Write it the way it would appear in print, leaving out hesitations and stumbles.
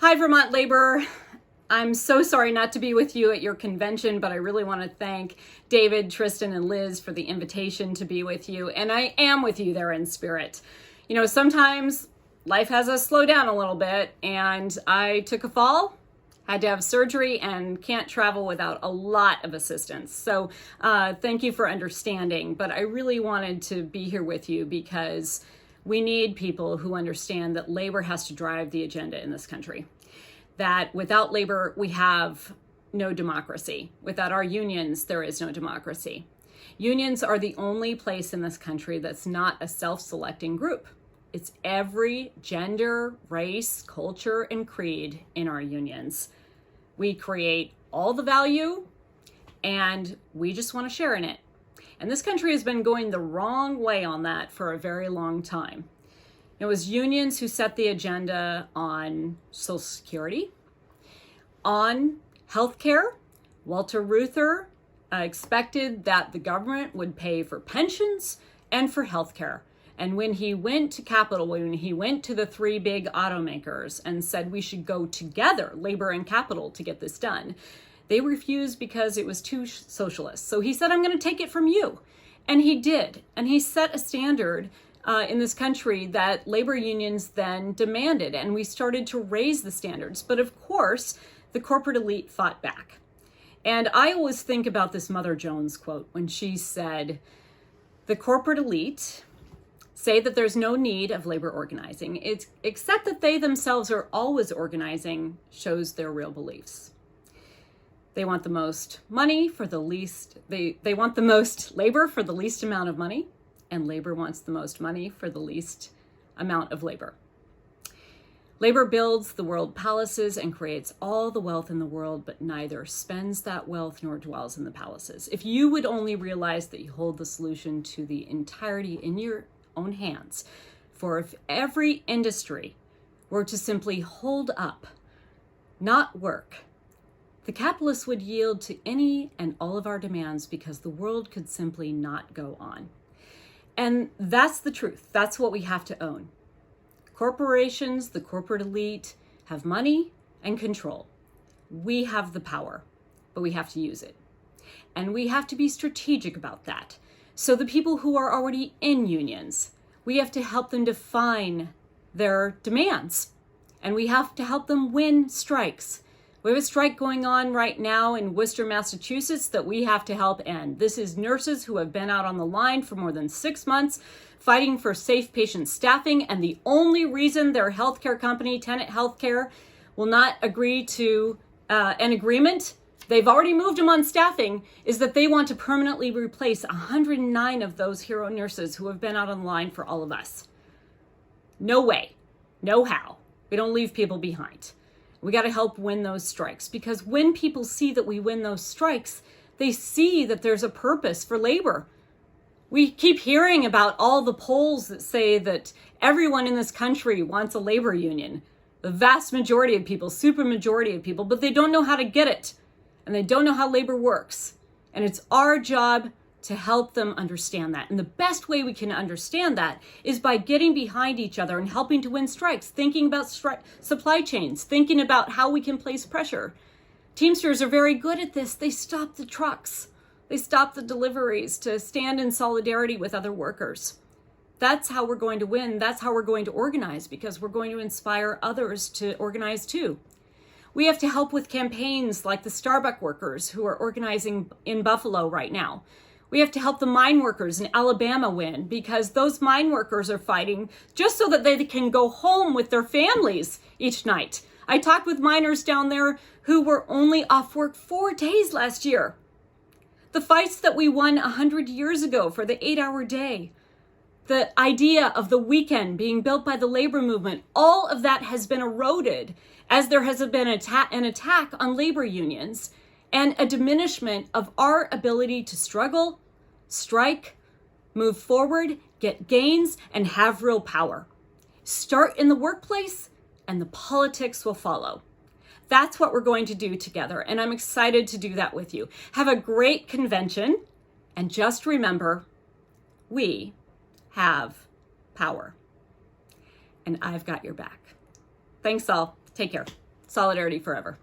Hi, Vermont Labor. I'm so sorry not to be with you at your convention, but I really want to thank David, Tristan, and Liz for the invitation to be with you. And I am with you there in spirit. You know, sometimes life has us slow down a little bit, and I took a fall, had to have surgery, and can't travel without a lot of assistance. So thank you for understanding. But I really wanted to be here with you because we need people who understand that labor has to drive the agenda in this country. That without labor, we have no democracy. Without our unions, there is no democracy. Unions are the only place in this country that's not a self-selecting group. It's every gender, race, culture, and creed in our unions. We create all the value, and we just want to share in it. And this country has been going the wrong way on that for a very long time. It was unions who set the agenda on Social Security, on healthcare. Walter Reuther expected that the government would pay for pensions and for healthcare. And when he went to Capitol, when he went to the three big automakers and said we should go together, labor and capital, to get this done, they refused because it was too socialist. So he said, I'm going to take it from you. And he did. And he set a standard in this country that labor unions then demanded, and we started to raise the standards. But of course, the corporate elite fought back. And I always think about this Mother Jones quote when she said, the corporate elite say that there's no need of labor organizing, except that they themselves are always organizing, shows their real beliefs. They want the most money for the least, they want the most labor for the least amount of money, and labor wants the most money for the least amount of labor. Labor builds the world palaces and creates all the wealth in the world, but neither spends that wealth nor dwells in the palaces. If you would only realize that you hold the solution to the entirety in your own hands, for if every industry were to simply hold up, not work, the capitalists would yield to any and all of our demands because the world could simply not go on. And that's the truth. That's what we have to own. Corporations, the corporate elite, have money and control. We have the power, but we have to use it. And we have to be strategic about that. So the people who are already in unions, we have to help them define their demands. And we have to help them win strikes. We have a strike going on right now in Worcester, Massachusetts that we have to help end. This is nurses who have been out on the line for more than 6 months fighting for safe patient staffing, and the only reason their healthcare company, Tenet Healthcare, will not agree to an agreement, they've already moved them on staffing, is that they want to permanently replace 109 of those hero nurses who have been out on the line for all of us. No way, no how. We don't leave people behind. We got to help win those strikes, because when people see that we win those strikes, they see that there's a purpose for labor. We keep hearing about all the polls that say that everyone in this country wants a labor union. The vast majority of people, super majority of people, but they don't know how to get it. And they don't know how labor works. And it's our job to help them understand that. And the best way we can understand that is by getting behind each other and helping to win strikes, thinking about supply chains, thinking about how we can place pressure. Teamsters are very good at this. They stop the trucks. They stop the deliveries to stand in solidarity with other workers. That's how we're going to win. That's how we're going to organize, because we're going to inspire others to organize too. We have to help with campaigns like the Starbucks workers who are organizing in Buffalo right now. We have to help the mine workers in Alabama win, because those mine workers are fighting just so that they can go home with their families each night. I talked with miners down there who were only off work 4 days last year. The fights that we won 100 years ago for the 8-hour day, the idea of the weekend being built by the labor movement, all of that has been eroded as there has been an attack on labor unions and a diminishment of our ability to struggle, strike, move forward, get gains, and have real power. Start in the workplace and the politics will follow. That's what we're going to do together, and I'm excited to do that with you. Have a great convention, and just remember, we have power, and I've got your back. Thanks all. Take care. Solidarity forever.